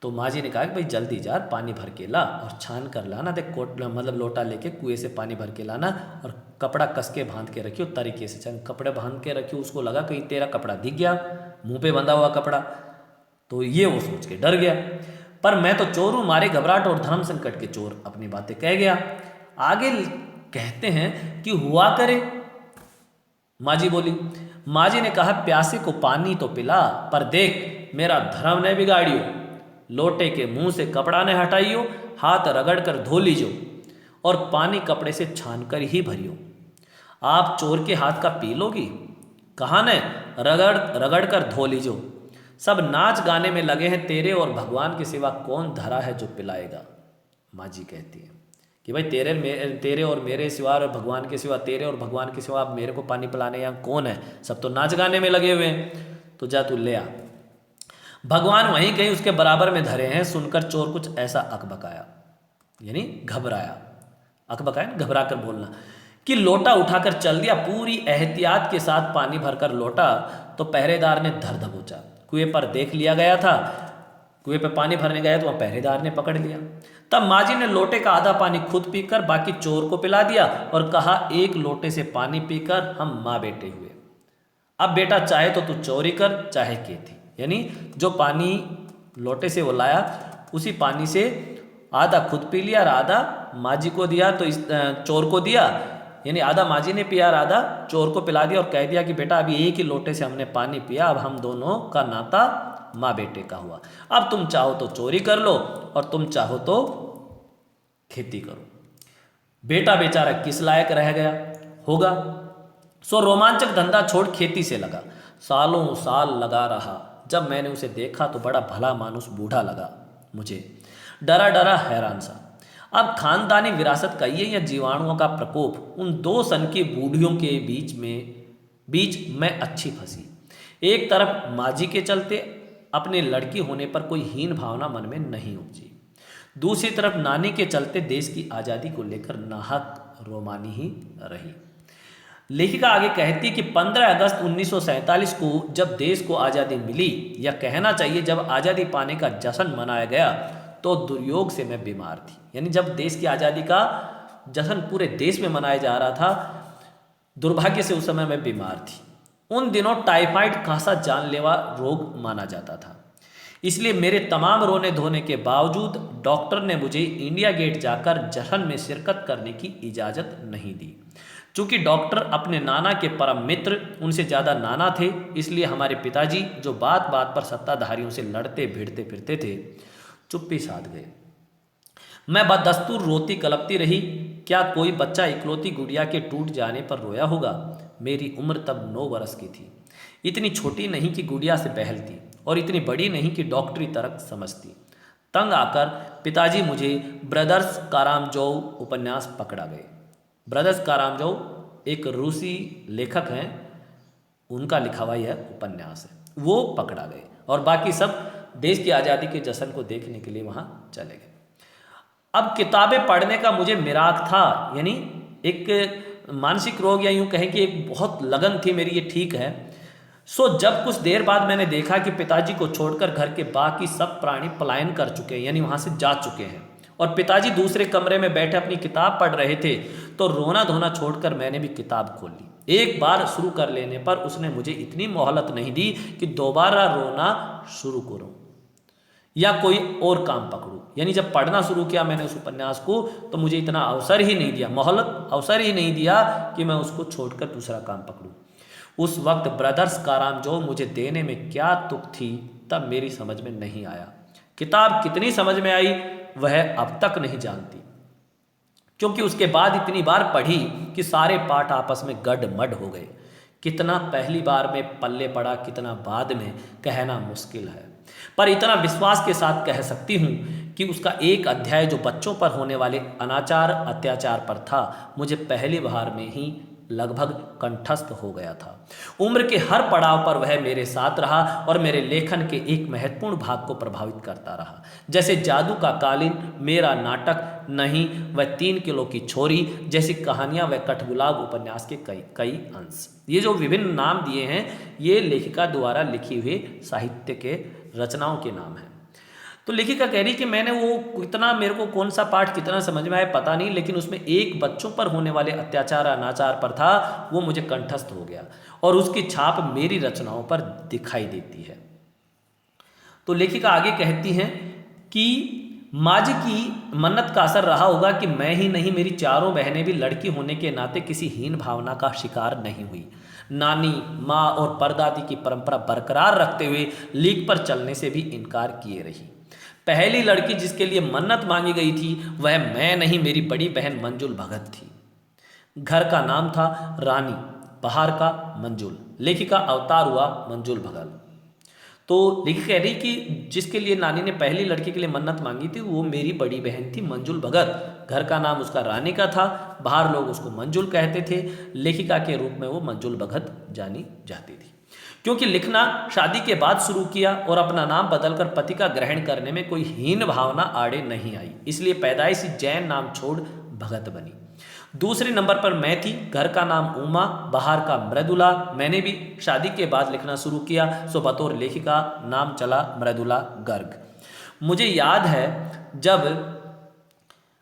Speaker 1: तो माजी ने कहा कि भाई जल्दी जा, पानी भर के ला और छान कर लाना। देख कोट मतलब लोटा लेके कुएं से पानी भर के लाना और कपड़ा कस के बांध के रखियो तरीके से। चल कपड़े बांध के रखियो। उसको लगा कहीं तेरा कपड़ा दिख गया, मुंह पे बंधा हुआ कपड़ा, तो ये वो सोच के डर गया। पर मैं तो चोर हूँ। मारे घबराहट और धर्म संकट के चोर अपनी बातें कह गया। आगे कहते हैं कि हुआ करे। माजी बोली। माजी ने कहा प्यासे को पानी तो पिला, पर देख मेरा धर्म न बिगाड़ियो। लोटे के मुंह से कपड़ा ने हटाइयो, हाथ रगड़ कर धो लीजो और पानी कपड़े से छान कर ही भरियो। आप चोर के हाथ का पी लोगी? कहा ने रगड़ रगड़ कर धो लीजो। सब नाच गाने में लगे हैं, तेरे और भगवान के सिवा कौन धरा है जो पिलाएगा। माजी कहती है कि भाई तेरे और मेरे सिवा और भगवान के सिवा, तेरे और भगवान के सिवा अब मेरे को पानी पिलाने यहाँ कौन है? सब तो नाच गाने में लगे हुए हैं, तो जा तू ले आ। भगवान वहीं कहीं उसके बराबर में धरे हैं। सुनकर चोर कुछ ऐसा अकबकाया, यानी घबराया। अकबकाया घबरा कर बोलना, कि लोटा उठाकर चल दिया। पूरी एहतियात के साथ पानी भरकर लोटा तो पहरेदार ने धर दबोचा। कुएं पर देख लिया गया था। कुएं पे पानी भरने गया तो वहाँ पहरेदार ने पकड़ लिया। तब माजी ने लोटे का आधा पानी खुद पीकर बाकी चोर को पिला दिया और कहा एक लोटे से पानी पीकर हम माँ बेटे हुए। अब बेटा चाहे तो तू चोरी कर चाहे खेती, यानी जो पानी लोटे से वो लाया उसी पानी से आधा खुद पी लिया और आधा माजी को दिया, तो इस चोर को दिया, यानी आधा माजी ने पिया और आधा चोर को पिला दिया और कह दिया कि बेटा अभी एक ही लोटे से हमने पानी पिया, अब हम दोनों का नाता माँ बेटे का हुआ। अब तुम चाहो तो चोरी कर लो और तुम चाहो तो खेती करो। बेटा बेचारा किस लायक रह गया होगा, सो रोमांचक धंधा छोड़ खेती से लगा। सालों साल लगा रहा। जब मैंने उसे देखा तो बड़ा भला मानुस बूढ़ा लगा। मुझे, डरा डरा हैरान सा। अब खानदानी विरासत कहिए या जीवाणुओं का प्रकोप, उन दो सन की बूढ़ियों के बीच मैं अच्छी फंसी। एक तरफ माँ जी के चलते अपने लड़की होने पर कोई हीन भावना मन में नहीं उपजी, दूसरी तरफ नानी के चलते देश की आज़ादी को लेकर नाहक रोमानी ही रही। लेखिका आगे कहती कि 15 अगस्त 1947 को जब देश को आज़ादी मिली, या कहना चाहिए जब आज़ादी पाने का जश्न मनाया गया, तो दुर्योग से मैं बीमार थी। यानी जब देश की आज़ादी का जश्न पूरे देश में मनाया जा रहा था, दुर्भाग्य से उस समय मैं बीमार थी। उन दिनों टाइफाइड खासा जानलेवा रोग माना जाता था, इसलिए मेरे तमाम रोने धोने के बावजूद डॉक्टर ने मुझे इंडिया गेट जाकर जश्न में शिरकत करने की इजाज़त नहीं दी। चूंकि डॉक्टर अपने नाना के परम मित्र, उनसे ज़्यादा नाना थे, इसलिए हमारे पिताजी, जो बात बात पर सत्ताधारियों से लड़ते भिड़ते फिरते थे, चुप्पी साध गए। मैं बदस्तूर रोती कलपती रही। क्या कोई बच्चा इकलौती गुड़िया के टूट जाने पर रोया होगा? मेरी उम्र तब 9 वर्ष की थी। इतनी छोटी नहीं कि गुड़िया से बहलती, और इतनी बड़ी नहीं कि डॉक्टरी तर्क समझती। तंग आकर पिताजी मुझे ब्रदर्स कारामजोव उपन्यास पकड़ा गए। ब्रदर्स कारामजोव एक रूसी लेखक हैं, उनका लिखा हुआ यह उपन्यास है, वो पकड़ा गए, और बाकी सब देश की आज़ादी के जश्न को देखने के लिए वहाँ चले गए। अब किताबें पढ़ने का मुझे मिराग था, यानी एक मानसिक रोग, या यूँ कहें कि एक बहुत लगन थी मेरी, ये ठीक है। सो जब कुछ देर बाद मैंने देखा कि पिताजी को छोड़कर घर के बाकी सब प्राणी पलायन कर चुके हैं, यानी वहाँ से जा चुके हैं, और पिताजी दूसरे कमरे में बैठे अपनी किताब पढ़ रहे थे, तो रोना धोना छोड़कर मैंने भी किताब खोल ली। एक बार शुरू कर लेने पर उसने मुझे इतनी मोहलत नहीं दी कि दोबारा रोना शुरू करूं या कोई और काम पकड़ूं। यानी जब पढ़ना शुरू किया मैंने उस उपन्यास को, तो मुझे इतना अवसर ही नहीं दिया, मोहलत अवसर ही नहीं दिया कि मैं उसको छोड़कर दूसरा काम पकड़ूं। उस वक्त ब्रदर्स कारामजोव मुझे देने में क्या तुक थी, तब मेरी समझ में नहीं आया। किताब कितनी समझ में आई वह अब तक नहीं जानती, क्योंकि उसके बाद इतनी बार पढ़ी कि सारे पाठ आपस में गडमड हो गए। कितना पहली बार में पल्ले पड़ा, कितना बाद में, कहना मुश्किल है, पर इतना विश्वास के साथ कह सकती हूँ कि उसका एक अध्याय जो बच्चों पर होने वाले अनाचार अत्याचार पर था, मुझे पहली बार में ही लगभग कंठस्थ हो गया था। उम्र के हर पड़ाव पर वह मेरे साथ रहा और मेरे लेखन के एक महत्वपूर्ण भाग को प्रभावित करता रहा। जैसे जादू का कालीन, मेरा नाटक नहीं, वह 3 किलो की छोरी जैसी कहानियां, वह कठगुलाब उपन्यास के कई अंश। ये जो विभिन्न नाम दिए हैं, ये लेखिका द्वारा लिखी हुई साहित्य के रचनाओं के नाम हैं। तो लेखिका कह रही कि मैंने वो कितना, मेरे को कौन सा पाठ कितना समझ में आया पता नहीं, लेकिन उसमें एक बच्चों पर होने वाले अत्याचार अनाचार पर था, वो मुझे कंठस्थ हो गया और उसकी छाप मेरी रचनाओं पर दिखाई देती है। तो लेखिका आगे कहती हैं कि माँ जी की मन्नत का असर रहा होगा कि मैं ही नहीं, मेरी चारों बहनें भी लड़की होने के नाते किसी हीन भावना का शिकार नहीं हुई। नानी, माँ और परदादी की परंपरा बरकरार रखते हुए लीक पर चलने से भी इनकार किए रही। पहली लड़की जिसके लिए मन्नत मांगी गई थी वह मैं नहीं, मेरी बड़ी बहन मंजुल भगत थी। घर का नाम था रानी, बाहर का मंजुल। लेखिका अवतार हुआ मंजुल भगत। तो लेखिका कह रही कि जिसके लिए नानी ने पहली लड़की के लिए मन्नत मांगी थी वो मेरी बड़ी बहन थी मंजुल भगत। घर का नाम उसका रानी का था, बाहर लोग उसको मंजुल कहते थे। लेखिका के रूप में वो मंजुल भगत जानी जाती थी। क्योंकि लिखना शादी के बाद शुरू किया और अपना नाम बदलकर पति का ग्रहण करने में कोई हीन भावना आड़े नहीं आई, इसलिए पैदाइशी जैन नाम छोड़ भगत बनी। दूसरे नंबर पर मैं थी, घर का नाम उमा, बाहर का मृदुला। मैंने भी शादी के बाद लिखना शुरू किया, सो बतौर लेखिका नाम चला मृदुला गर्ग। मुझे याद है जब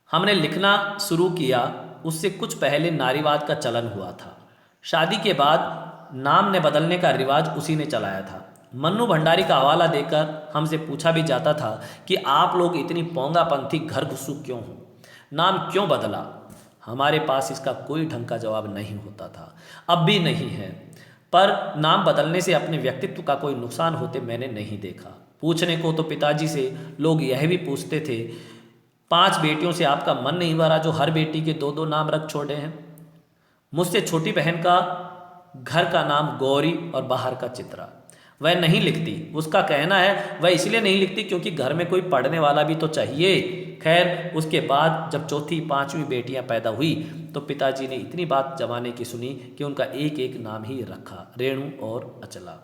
Speaker 1: हमने लिखना शुरू किया उससे कुछ पहले नारीवाद का चलन हुआ था। शादी के बाद नाम ने बदलने का रिवाज उसी ने चलाया था। मन्नू भंडारी का हवाला देकर हमसे पूछा भी जाता था कि आप लोग इतनी पोंगापंथी घर घुस्सू क्यों हो, नाम क्यों बदला। हमारे पास इसका कोई ढंग का जवाब नहीं होता था, अब भी नहीं है, पर नाम बदलने से अपने व्यक्तित्व का कोई नुकसान होते मैंने नहीं देखा। पूछने को तो पिताजी से लोग यह भी पूछते थे, 5 बेटियों से आपका मन नहीं भरा जो हर बेटी के 2-2 नाम रख छोड़े हैं। मुझसे छोटी बहन का घर का नाम गौरी और बाहर का चित्रा। वह नहीं लिखती। उसका कहना है वह इसलिए नहीं लिखती क्योंकि घर में कोई पढ़ने वाला भी तो चाहिए। खैर उसके बाद जब चौथी पांचवी बेटियां पैदा हुई तो पिताजी ने इतनी बात जमाने की सुनी कि उनका एक एक नाम ही रखा, रेणु और अचला।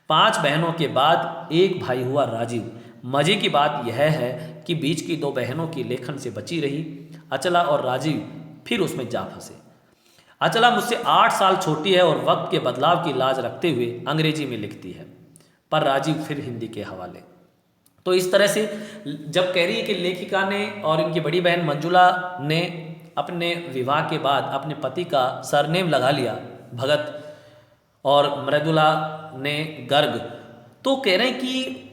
Speaker 1: 5 बहनों के बाद एक भाई हुआ राजीव। मजे की बात यह है कि बीच की 2 बहनों की लेखन से बची रही। अचला और राजीव फिर उसमें जा फंसे। अचला मुझसे 8 साल छोटी है और वक्त के बदलाव की लाज रखते हुए अंग्रेजी में लिखती है, पर राजीव फिर हिंदी के हवाले। तो इस तरह से जब कह रही है कि लेखिका ने और इनकी बड़ी बहन मंजुला ने अपने विवाह के बाद अपने पति का सरनेम लगा लिया भगत और मृदुला ने गर्ग, तो कह रहे हैं कि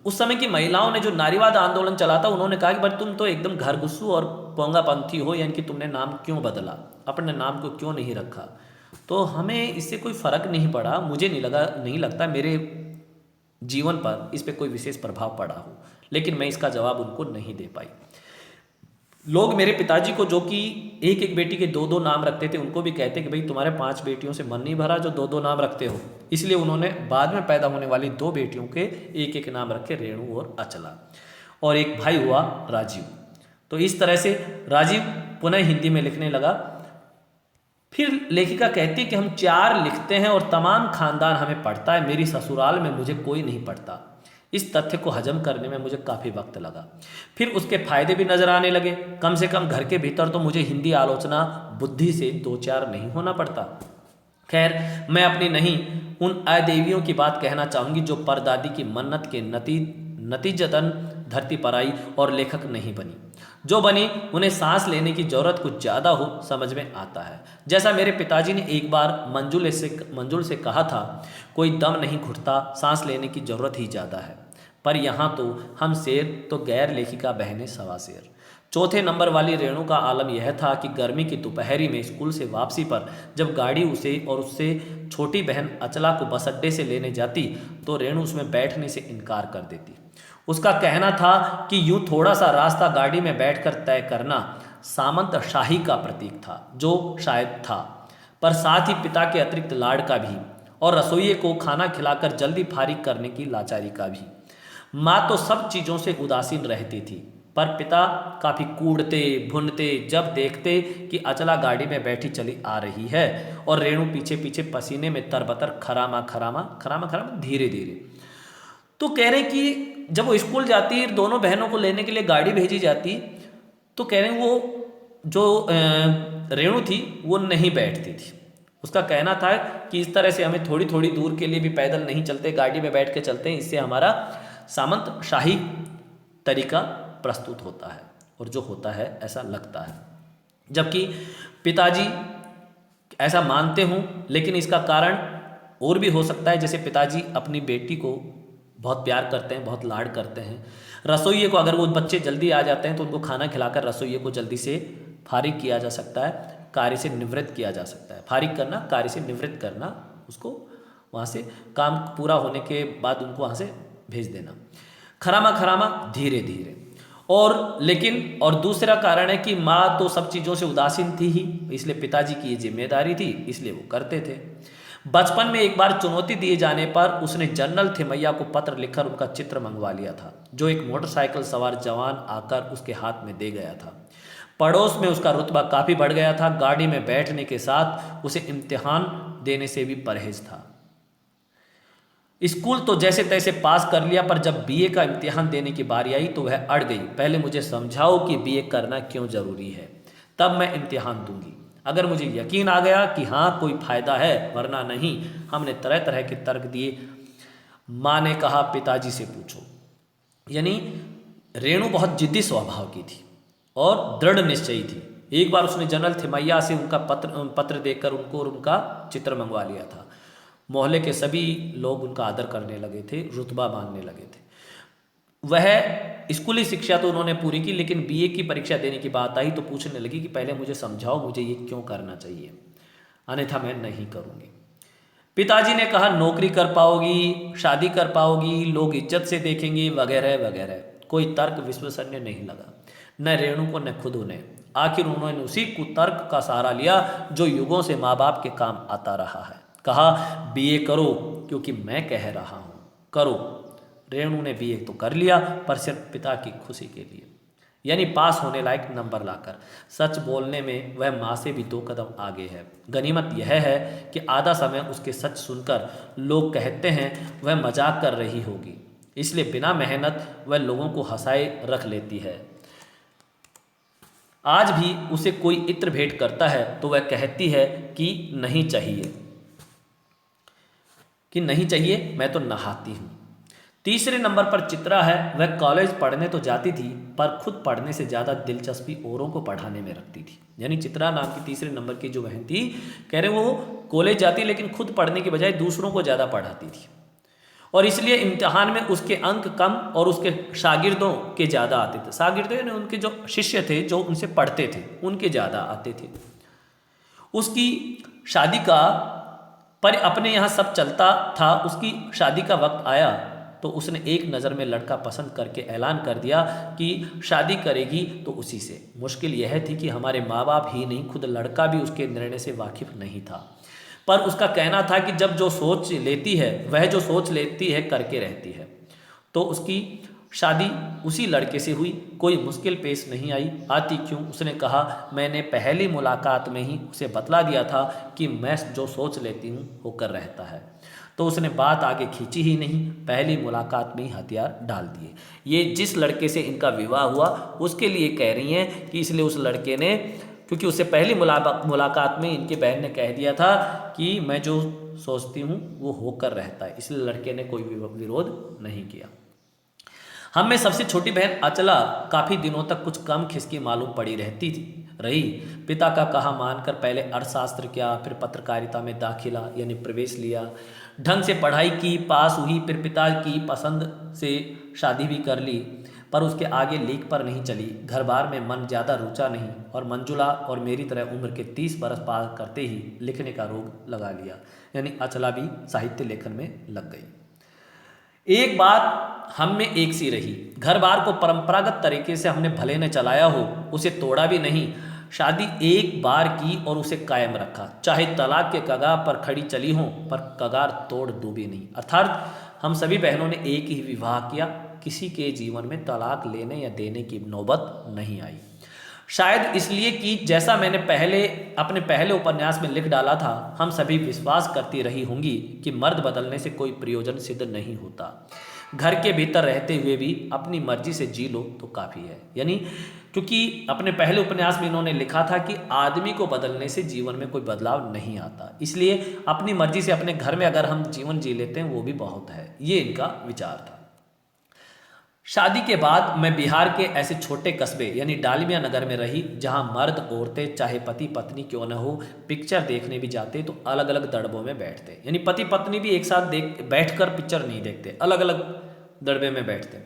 Speaker 1: उस समय की महिलाओं ने जो नारीवाद आंदोलन चला था उन्होंने कहा कि भाई तुम तो एकदम घरगुस्सू और पोंगापंथी हो, यानी कि तुमने नाम क्यों बदला, अपने नाम को क्यों नहीं रखा। तो हमें इससे कोई फर्क नहीं पड़ा, मुझे नहीं लगता मेरे जीवन पर इस पे कोई विशेष प्रभाव पड़ा हो, लेकिन मैं इसका जवाब उनको नहीं दे पाई। लोग मेरे पिताजी को जो कि एक एक बेटी के 2-2 नाम रखते थे उनको भी कहते कि भाई तुम्हारे 5 बेटियों से मन नहीं भरा जो 2-2 नाम रखते हो, इसलिए उन्होंने बाद में पैदा होने वाली 2 बेटियों के एक एक नाम रखे, रेणु और अचला, और एक भाई हुआ राजीव। तो इस तरह से राजीव पुनः हिंदी में लिखने लगा। फिर लेखिका कहती है कि हम 4 लिखते हैं और तमाम खानदान हमें पढ़ता है, मेरी ससुराल में मुझे कोई नहीं पढ़ता। इस तथ्य को हजम करने में मुझे काफ़ी वक्त लगा। फिर उसके फायदे भी नजर आने लगे। कम से कम घर के भीतर तो मुझे हिंदी आलोचना बुद्धि से 2-4 नहीं होना पड़ता। खैर मैं अपनी नहीं उन अदेवियों की बात कहना चाहूँगी जो परदादी की मन्नत के नतीजतन धरती पर आई और लेखक नहीं बनी। जो बनी उन्हें सांस लेने की जरूरत कुछ ज़्यादा हो समझ में आता है। जैसा मेरे पिताजी ने एक बार मंजुल से कहा था, कोई दम नहीं घुटता, सांस लेने की जरूरत ही ज़्यादा है। पर यहाँ तो हम शेर तो गैर लेखिका बहनें सवा शेर। चौथे नंबर वाली रेणु का आलम यह था कि गर्मी की दोपहरी में स्कूल से वापसी पर जब गाड़ी उसे और उससे छोटी बहन अचला को बस अड्डे से लेने जाती तो रेणु उसमें बैठने से इनकार कर देती। उसका कहना था कि यूं थोड़ा सा रास्ता गाड़ी में बैठकर तय करना सामंत शाही का प्रतीक था, जो शायद था, पर साथ ही पिता के अतिरिक्त लाड़ का भी और रसोइये को खाना खिलाकर जल्दी फारिग करने की लाचारी का भी। माँ तो सब चीज़ों से उदासीन रहती थी, पर पिता काफ़ी कूड़ते भुनते जब देखते कि अचला गाड़ी में बैठी चली आ रही है और रेणु पीछे पीछे पसीने में तरबतर खरामा धीरे धीरे। तो कह रहे कि जब वो स्कूल जाती, दोनों बहनों को लेने के लिए गाड़ी भेजी जाती, तो कह रहे वो जो रेणु थी वो नहीं बैठती थी। उसका कहना था कि इस तरह से हमें थोड़ी थोड़ी दूर के लिए भी पैदल नहीं चलते, गाड़ी में बैठ के चलते हैं, इससे हमारा सामंत शाही तरीका प्रस्तुत होता है और जो होता है ऐसा लगता है। जबकि पिताजी ऐसा मानते हों, लेकिन इसका कारण और भी हो सकता है। जैसे पिताजी अपनी बेटी को बहुत प्यार करते हैं, बहुत लाड करते हैं। रसोइये को अगर वो बच्चे जल्दी आ जाते हैं तो उनको खाना खिलाकर रसोइये को जल्दी से फारिग किया जा सकता है, कार्य से निवृत्त किया जा सकता है। फारिग करना, कार्य से निवृत्त करना, उसको वहाँ से काम पूरा होने के बाद उनको वहाँ से भेज देना। खरामा धीरे धीरे। और दूसरा कारण है कि माँ तो सब चीज़ों से उदासीन थी ही, इसलिए पिताजी की ये जिम्मेदारी थी, इसलिए वो करते थे। बचपन में एक बार चुनौती दिए जाने पर उसने जनरल थिमैया को पत्र लिखकर उनका चित्र मंगवा लिया था, जो एक मोटरसाइकिल सवार जवान आकर उसके हाथ में दे गया था। पड़ोस में उसका रुतबा काफ़ी बढ़ गया था। गाड़ी में बैठने के साथ उसे इम्तिहान देने से भी परहेज था। स्कूल तो जैसे तैसे पास कर लिया, पर जब बीए का इम्तिहान देने की बारी आई तो वह अड़ गई। पहले मुझे समझाओ कि बीए करना क्यों ज़रूरी है, तब मैं इम्तिहान दूंगी। अगर मुझे यकीन आ गया कि हाँ कोई फ़ायदा है, वरना नहीं। हमने तरह तरह के तर्क दिए। माँ ने कहा पिताजी से पूछो। यानी रेणु बहुत जिद्दी स्वभाव की थी और दृढ़ निश्चयी थी। एक बार उसने जनरल थिमैया से उनका पत्र देकर उनको और उनका चित्र मंगवा लिया था। मोहल्ले के सभी लोग उनका आदर करने लगे थे, रुतबा मानने लगे थे। वह स्कूली शिक्षा तो उन्होंने पूरी की, लेकिन बीए की परीक्षा देने की बात आई तो पूछने लगी कि पहले मुझे समझाओ मुझे ये क्यों करना चाहिए, अन्यथा मैं नहीं करूँगी। पिताजी ने कहा नौकरी कर पाओगी, शादी कर पाओगी, लोग इज्जत से देखेंगे, वगैरह वगैरह। कोई तर्क विश्वसनीय नहीं लगा, न रेणु को न खुद उन्हें। आखिर उन्होंने उसी कुतर्क का सहारा लिया जो युगों से माँ बाप के काम आता रहा है। कहा बीए करो क्योंकि मैं कह रहा हूँ करो। रेणु ने बीए तो कर लिया पर सिर्फ पिता की खुशी के लिए, यानी पास होने लायक नंबर लाकर। सच बोलने में वह माँ से भी 2 कदम आगे है। गनीमत यह है कि आधा समय उसके सच सुनकर लोग कहते हैं वह मजाक कर रही होगी, इसलिए बिना मेहनत वह लोगों को हंसाए रख लेती है। आज भी उसे कोई इत्र भेंट करता है तो वह कहती है कि नहीं चाहिए, मैं तो नहाती हूँ। तीसरे नंबर पर चित्रा है। वह कॉलेज पढ़ने तो जाती थी पर खुद पढ़ने से ज़्यादा दिलचस्पी औरों को पढ़ाने में रखती थी। यानी चित्रा नाम की तीसरे नंबर की जो बहन थी, कह रहे वो कॉलेज जाती लेकिन खुद पढ़ने की बजाय दूसरों को ज़्यादा पढ़ाती थी, और इसलिए इम्तिहान में उसके अंक कम और उसके शागिर्दों के ज़्यादा आते थे। शागिर्द यानी उनके जो शिष्य थे जो उनसे पढ़ते थे उनके ज़्यादा आते थे। उसकी शादी का पर अपने यहाँ सब चलता था। उसकी शादी का वक्त आया तो उसने एक नज़र में लड़का पसंद करके ऐलान कर दिया कि शादी करेगी तो उसी से। मुश्किल यह थी कि हमारे माँ बाप ही नहीं, खुद लड़का भी उसके निर्णय से वाकिफ नहीं था, पर उसका कहना था कि जब जो सोच लेती है वह जो सोच लेती है करके रहती है। तो उसकी शादी उसी लड़के से हुई। कोई मुश्किल पेश नहीं आई। आती क्यों? उसने कहा मैंने पहली मुलाकात में ही उसे बतला दिया था कि मैं जो सोच लेती हूँ होकर रहता है। तो उसने बात आगे खींची ही नहीं, पहली मुलाकात में ही हथियार डाल दिए। ये जिस लड़के से इनका विवाह हुआ उसके लिए कह रही हैं कि इसलिए उस लड़के ने, क्योंकि उससे पहली मुलाकात में इनकी बहन ने कह दिया था कि मैं जो सोचती हूँ वो होकर रहता है, इसलिए लड़के ने कोई विरोध नहीं किया। हम में सबसे छोटी बहन अचला काफ़ी दिनों तक कुछ कम खिसकी मालूम पड़ी रही। पिता का कहा मानकर पहले अर्थशास्त्र किया, फिर पत्रकारिता में दाखिला यानी प्रवेश लिया, ढंग से पढ़ाई की, पास हुई, फिर पिता की पसंद से शादी भी कर ली, पर उसके आगे लीक पर नहीं चली। घर बार में मन ज़्यादा रुचा नहीं और मंजुला और मेरी तरह उम्र के 30 बरस पार करते ही लिखने का रोग लगा लिया, यानी अचला भी साहित्य लेखन में लग गई। एक बात हम में एक सी रही, घर बार को परंपरागत तरीके से हमने भले ने चलाया हो, उसे तोड़ा भी नहीं। शादी एक बार की और उसे कायम रखा, चाहे तलाक के कगार पर खड़ी चली हो पर कगार तोड़ डूबी नहीं। अर्थात हम सभी बहनों ने एक ही विवाह किया, किसी के जीवन में तलाक लेने या देने की नौबत नहीं आई। शायद इसलिए कि जैसा मैंने अपने पहले उपन्यास में लिख डाला था, हम सभी विश्वास करती रही होंगी कि मर्द बदलने से कोई प्रयोजन सिद्ध नहीं होता। घर के भीतर रहते हुए भी अपनी मर्जी से जी लो तो काफ़ी है। यानी क्योंकि अपने पहले उपन्यास में इन्होंने लिखा था कि आदमी को बदलने से जीवन में कोई बदलाव नहीं आता, इसलिए अपनी मर्जी से अपने घर में अगर हम जीवन जी लेते हैं वो भी बहुत है, ये इनका विचार था। शादी के बाद मैं बिहार के ऐसे छोटे कस्बे यानी डालमिया नगर में रही, जहां मर्द औरतें चाहे पति पत्नी क्यों न हो पिक्चर देखने भी जाते तो अलग अलग दड़बों में बैठते। यानी पति पत्नी भी एक साथ बैठकर पिक्चर नहीं देखते, अलग अलग दड़बे में बैठते।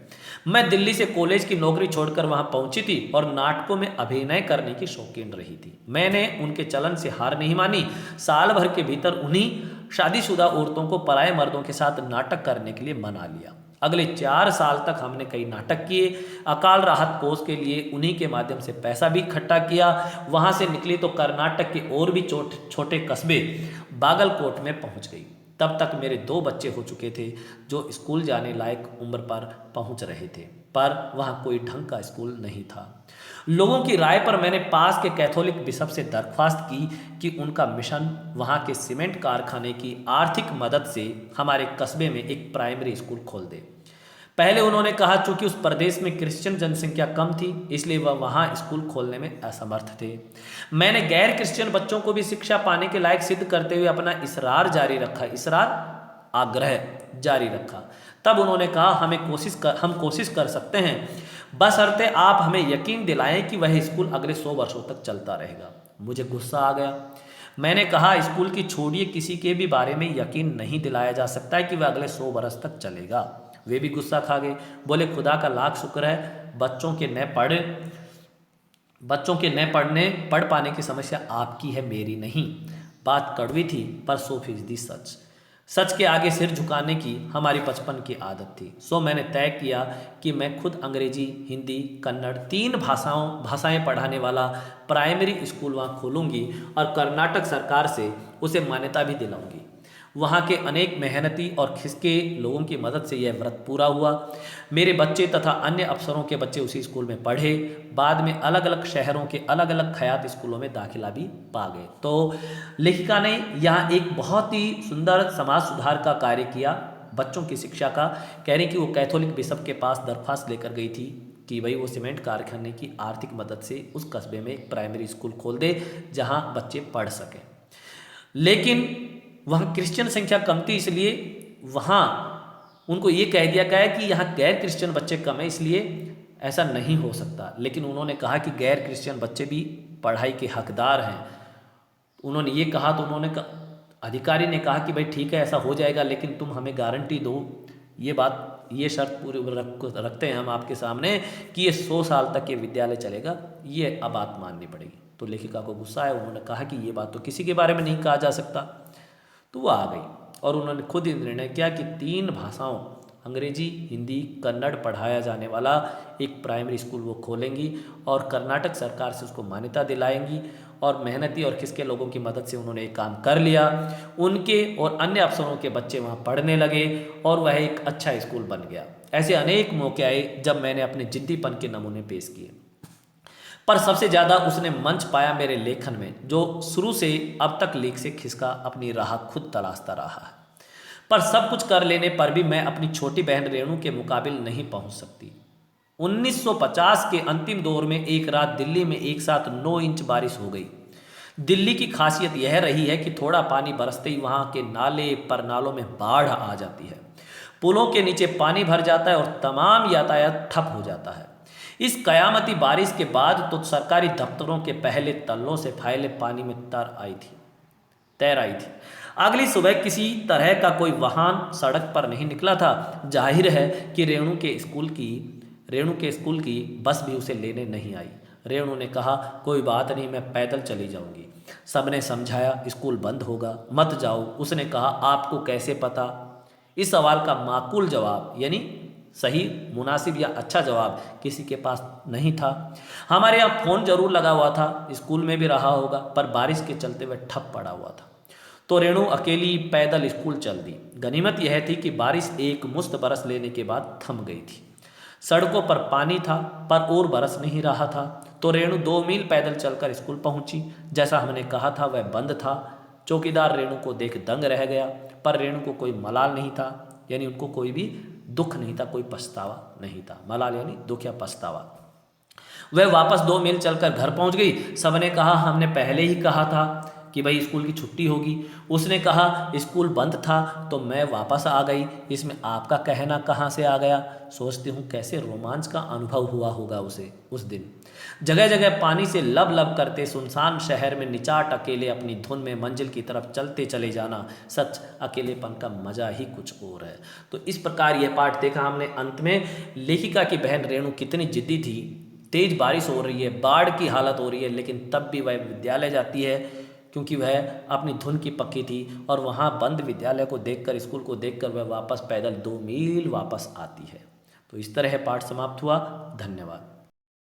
Speaker 1: मैं दिल्ली से कॉलेज की नौकरी छोड़कर वहां पहुंची थी और नाटकों में अभिनय करने की शौकीन रही थी। मैंने उनके चलन से हार नहीं मानी। साल भर के भीतर उन्हीं शादीशुदा औरतों को पराये मर्दों के साथ नाटक करने के लिए मना लिया। अगले 4 साल तक हमने कई नाटक किए। अकाल राहत कोष के लिए उन्हीं के माध्यम से पैसा भी इकट्ठा किया। वहां से निकली तो कर्नाटक के और भी छोटे कस्बे बागलकोट में पहुंच गई। तब तक मेरे 2 बच्चे हो चुके थे जो स्कूल जाने लायक उम्र पर पहुंच रहे थे, पर वहाँ कोई ढंग का स्कूल नहीं था। लोगों की राय पर मैंने पास के कैथोलिक बिशप से दरख्वास्त की कि उनका मिशन वहाँ के सीमेंट कारखाने की आर्थिक मदद से हमारे कस्बे में एक प्राइमरी स्कूल खोल दे। पहले उन्होंने कहा चूंकि उस प्रदेश में क्रिश्चियन जनसंख्या कम थी इसलिए वह वहाँ स्कूल खोलने में असमर्थ थे। मैंने गैर क्रिश्चियन बच्चों को भी शिक्षा पाने के लायक सिद्ध करते हुए अपना आग्रह जारी रखा। तब उन्होंने कहा हम कोशिश कर सकते हैं, बशर्ते आप हमें यकीन दिलाएं कि वह स्कूल अगले 100 वर्षों तक चलता रहेगा। मुझे गुस्सा आ गया। मैंने कहा स्कूल की छोड़िए, किसी के भी बारे में यकीन नहीं दिलाया जा सकता है कि वह अगले 100 वर्ष तक चलेगा। वे भी गुस्सा खा गए। बोले खुदा का लाख शुक्र है बच्चों के न पढ़ पाने की समस्या आपकी है, मेरी नहीं। बात कड़वी थी पर 100% सच के आगे सिर झुकाने की हमारी बचपन की आदत थी। सो मैंने तय किया कि मैं खुद अंग्रेजी, हिंदी, कन्नड़ 3 भाषाएं पढ़ाने वाला प्राइमरी स्कूल वहाँ खोलूँगी और कर्नाटक सरकार से उसे मान्यता भी दिलाऊंगी। वहाँ के अनेक मेहनती और खिसके लोगों की मदद से यह व्रत पूरा हुआ। मेरे बच्चे तथा अन्य अफसरों के बच्चे उसी स्कूल में पढ़े। बाद में अलग अलग शहरों के अलग अलग खयात स्कूलों में दाखिला भी पा गए। तो लेखिका ने यहाँ एक बहुत ही सुंदर समाज सुधार का कार्य किया, बच्चों की शिक्षा का। कह रही कि वो कैथोलिक बिशप के पास दरख्वास्त लेकर गई थी कि भाई वो सीमेंट कारखाने की आर्थिक मदद से उस कस्बे में एक प्राइमरी स्कूल खोल दे जहाँ बच्चे पढ़ सकें। लेकिन वहाँ क्रिश्चियन संख्या कम थी, इसलिए वहाँ उनको ये कह दिया गया कि यहाँ गैर क्रिश्चियन बच्चे कम है, इसलिए ऐसा नहीं हो सकता। लेकिन उन्होंने कहा कि गैर क्रिश्चियन बच्चे भी पढ़ाई के हकदार हैं। उन्होंने ये कहा तो अधिकारी ने कहा कि भाई ठीक है ऐसा हो जाएगा, लेकिन तुम हमें गारंटी दो, ये शर्त पूरी रखते हैं हम आपके सामने कि ये 100 साल तक ये विद्यालय चलेगा, ये अब बात माननी पड़ेगी। तो लेखिका को गुस्सा आया, उन्होंने कहा कि ये बात तो किसी के बारे में नहीं कहा जा सकता। तो वो आ गई और उन्होंने खुद ही निर्णय किया कि 3 भाषाओं अंग्रेजी, हिंदी, कन्नड़ पढ़ाया जाने वाला एक प्राइमरी स्कूल वो खोलेंगी और कर्नाटक सरकार से उसको मान्यता दिलाएंगी। और मेहनती और किसके लोगों की मदद से उन्होंने एक काम कर लिया। उनके और अन्य अफसरों के बच्चे वहाँ पढ़ने लगे और वह एक अच्छा स्कूल बन गया। ऐसे अनेक मौके आए जब मैंने अपने जिद्दीपन के नमूने पेश किए, पर सबसे ज़्यादा उसने मंच पाया मेरे लेखन में, जो शुरू से अब तक लेख से खिसका अपनी राह खुद तलाशता रहा है। पर सब कुछ कर लेने पर भी मैं अपनी छोटी बहन रेणु के मुकाबिल नहीं पहुंच सकती। 1950 के अंतिम दौर में एक रात दिल्ली में एक साथ 9 इंच बारिश हो गई। दिल्ली की खासियत यह रही है कि थोड़ा पानी बरसते ही वहाँ के नाले पर नालों में बाढ़ आ जाती है, पुलों के नीचे पानी भर जाता है और तमाम यातायात ठप हो जाता है। इस कयामती बारिश के बाद तो सरकारी दफ्तरों के पहले तल्लों से फाइलें पानी में तैर आई थी। अगली सुबह किसी तरह का कोई वाहन सड़क पर नहीं निकला था। जाहिर है कि रेणु के स्कूल की बस भी उसे लेने नहीं आई। रेणु ने कहा, कोई बात नहीं, मैं पैदल चली जाऊंगी। सबने समझाया, स्कूल बंद होगा, मत जाओ। उसने कहा, आपको कैसे पता? इस सवाल का माकूल जवाब यानी सही, मुनासिब या अच्छा जवाब किसी के पास नहीं था। हमारे यहाँ फ़ोन जरूर लगा हुआ था, स्कूल में भी रहा होगा, पर बारिश के चलते वह ठप पड़ा हुआ था। तो रेणु अकेली पैदल स्कूल चल दी। गनीमत यह थी कि बारिश एक मुश्त बरस लेने के बाद थम गई थी। सड़कों पर पानी था पर और बरस नहीं रहा था। तो रेणु 2 मील पैदल चलकर स्कूल पहुंची। जैसा हमने कहा था वह बंद था। चौकीदार रेणु को देख दंग रह गया, पर रेणु को कोई मलाल नहीं था, यानी उनको कोई भी दुख नहीं था, कोई पछतावा नहीं था। मलाल यानी दुख या पछतावा। वह वापस 2 मील चलकर घर पहुंच गई। सबने कहा, हमने पहले ही कहा था कि भाई स्कूल की छुट्टी होगी। उसने कहा, स्कूल बंद था तो मैं वापस आ गई, इसमें आपका कहना कहाँ से आ गया? सोचती हूँ कैसे रोमांच का अनुभव हुआ होगा उसे उस दिन। जगह जगह पानी से लब लब करते सुनसान शहर में निचाट अकेले अपनी धुन में मंजिल की तरफ चलते चले जाना, सच अकेलेपन का मजा ही कुछ और है। तो इस प्रकार यह पाठ देखा हमने। अंत में लेखिका की बहन रेणु कितनी जिद्दी थी। तेज बारिश हो रही है, बाढ़ की हालत हो रही है, लेकिन तब भी वह विद्यालय जाती है क्योंकि वह अपनी धुन की पक्की थी। और वहाँ बंद विद्यालय को देखकर, स्कूल को देखकर वह वापस पैदल 2 मील वापस आती है। तो इस तरह पाठ समाप्त हुआ। धन्यवाद।